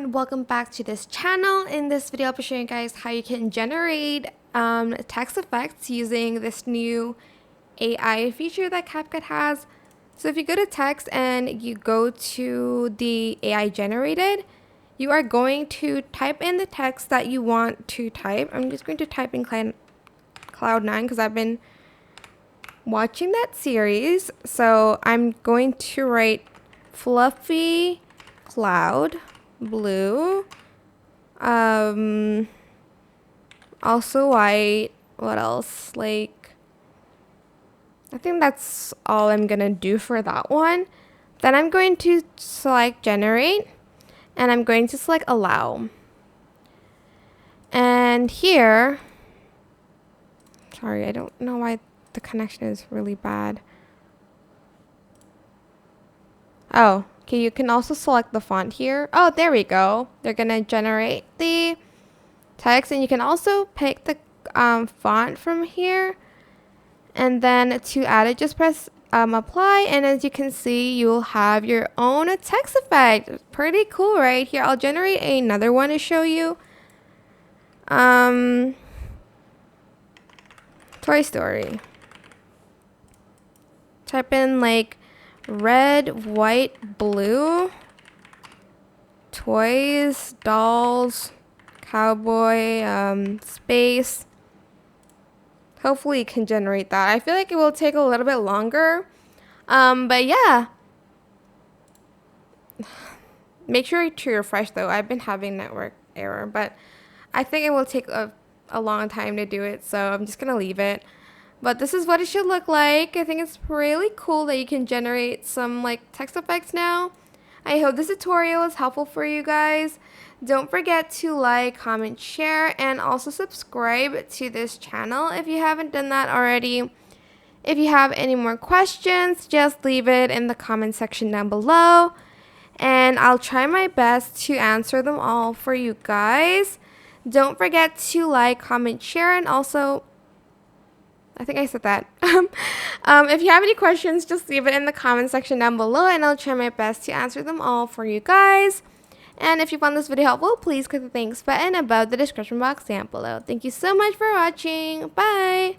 everyone, welcome back to this channel. In this video I'll be showing you guys how you can generate text effects using this new AI feature that CapCut has. So if you go to text and you go to the AI generated, you are going to type in the text that you want to type. I'm just going to type in Cloud9 because I've been watching that series. So I'm going to write fluffy cloud blue, also white. What else? Like, I think that's all I'm gonna do for that one. Then I'm going to select generate and I'm going to select allow. And here, sorry, I don't know why the connection is really bad. Oh, okay, you can also select the font here. Oh, there we go. They're gonna generate the text, and you can also pick the font from here. And then to add it, just press apply, and as you can see, you'll have your own text effect. Pretty cool, right? Here, I'll generate another one to show you. Toy Story. Type in like red, white, blue, toys, dolls, cowboy, space. Hopefully you can generate that. I feel like it will take a little bit longer. But yeah. Make sure to refresh though. I've been having network error, but I think it will take a long time to do it. So I'm just going to leave it. But this is what it should look like. I think it's really cool that you can generate some like text effects now. I hope this tutorial is helpful for you guys. Don't forget to like, comment, share, and also subscribe to this channel if you haven't done that already. If you have any more questions, just leave it in the comment section down below. And I'll try my best to answer them all for you guys. Don't forget to like, comment, share, and also, I think I said that. If you have any questions, just leave it in the comment section down below, and I'll try my best to answer them all for you guys. And if you found this video helpful, please click the thanks button above the description box down below. Thank you so much for watching. Bye!